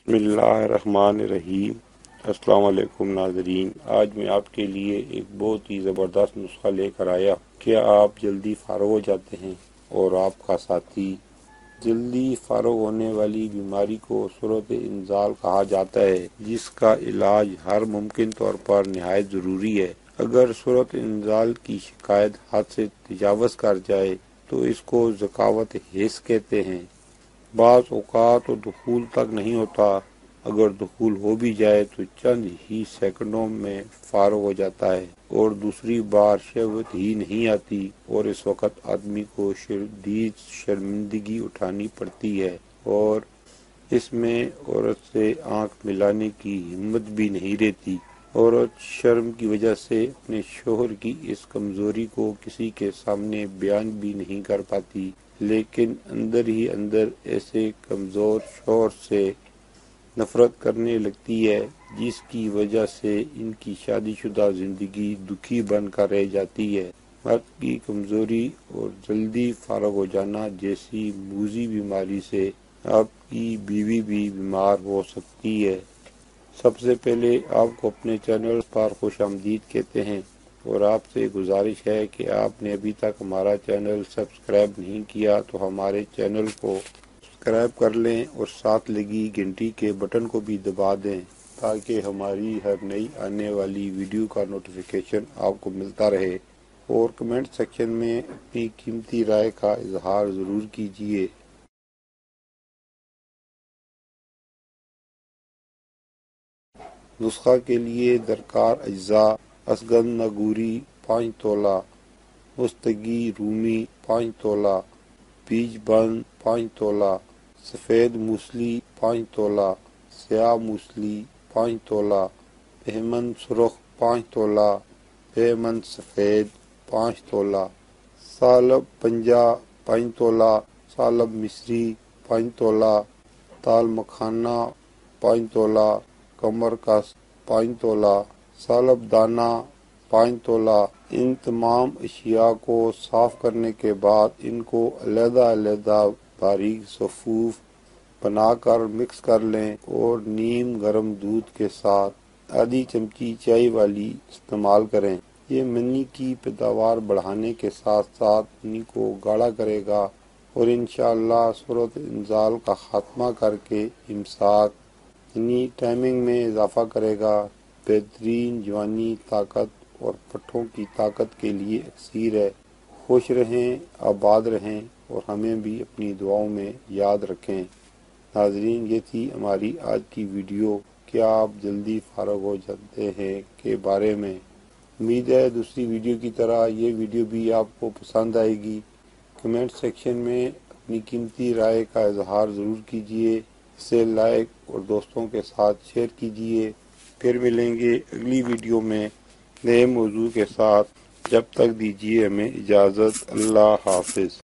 بسم اللہ الرحمن الرحیم۔ السلام علیکم ناظرین، آج میں آپ کے لیے ایک بہت ہی زبردست نسخہ لے کر آیا۔ کیا آپ جلدی فارغ ہو جاتے ہیں اور آپ کا ساتھی؟ جلدی فارغ ہونے والی بیماری کو صورت انزال کہا جاتا ہے، جس کا علاج ہر ممکن طور پر نہایت ضروری ہے۔ اگر صورت انزال کی شکایت حد سے تجاوز کر جائے تو اس کو ذکاوت حس کہتے ہیں۔ بعض اوقات تو دخول تک نہیں ہوتا، اگر دخول ہو بھی جائے تو چند ہی سیکنڈوں میں فارغ ہو جاتا ہے، اور دوسری بار شہوت ہی نہیں آتی، اور اس وقت آدمی کو شدید شرمندگی اٹھانی پڑتی ہے، اور اس میں عورت سے آنکھ ملانے کی ہمت بھی نہیں رہتی۔ عورت شرم کی وجہ سے اپنے شوہر کی اس کمزوری کو کسی کے سامنے بیان بھی نہیں کر پاتی، لیکن اندر ہی اندر ایسے کمزور شوہر سے نفرت کرنے لگتی ہے، جس کی وجہ سے ان کی شادی شدہ زندگی دکھی بن کر رہ جاتی ہے۔ مرد کی کمزوری اور جلدی فارغ ہو جانا جیسی موذی بیماری سے آپ کی بیوی بھی بیمار ہو سکتی ہے۔ سب سے پہلے آپ کو اپنے چینل پر خوش آمدید کہتے ہیں، اور آپ سے گزارش ہے کہ آپ نے ابھی تک ہمارا چینل سبسکرائب نہیں کیا تو ہمارے چینل کو سبسکرائب کر لیں اور ساتھ لگی گھنٹی کے بٹن کو بھی دبا دیں، تاکہ ہماری ہر نئی آنے والی ویڈیو کا نوٹیفیکیشن آپ کو ملتا رہے۔ اور کمنٹ سیکشن میں اپنی قیمتی رائے کا اظہار ضرور کیجیے۔ نسخہ کے لیے درکار اجزاء: اسگند ناگوری 5 تولہ، مستگی رومی 5 تولہ، بیج بند 5 تولہ، سفید موسلی 5 تولہ، سیاہ موسلی 5 تولہ، بہمن سرخ 5 تولہ، بہمن سفید 5 تولہ، سالب پنجہ 5 تولہ، سالب مصری 5 تولہ، تال مکھانہ 5 تولہ، کمر کس 5 تولہ، سالب دانہ 5 تولہ۔ ان تمام اشیاء کو صاف کرنے کے بعد ان کو علیحدہ علیحدہ باریک صفوف بنا کر مکس کر لیں، اور نیم گرم دودھ کے ساتھ آدھی چمچی چائے والی استعمال کریں۔ یہ منی کی پیداوار بڑھانے کے ساتھ ساتھ منی کو گاڑھا کرے گا، اور انشاءاللہ صورت انزال کا خاتمہ کر کے امساک یعنی ٹائمنگ میں اضافہ کرے گا۔ بہترین جوانی، طاقت اور پٹھوں کی طاقت کے لیے اکسیر ہے۔ خوش رہیں، آباد رہیں، اور ہمیں بھی اپنی دعاؤں میں یاد رکھیں۔ ناظرین، یہ تھی ہماری آج کی ویڈیو، کیا آپ جلدی فارغ ہو جاتے ہیں کے بارے میں۔ امید ہے دوسری ویڈیو کی طرح یہ ویڈیو بھی آپ کو پسند آئے گی۔ کمنٹ سیکشن میں اپنی قیمتی رائے کا اظہار ضرور کیجیے، اسے لائک اور دوستوں کے ساتھ شیئر کیجیے۔ پھر ملیں گے اگلی ویڈیو میں نئے موضوع کے ساتھ، جب تک دیجیے ہمیں اجازت۔ اللہ حافظ۔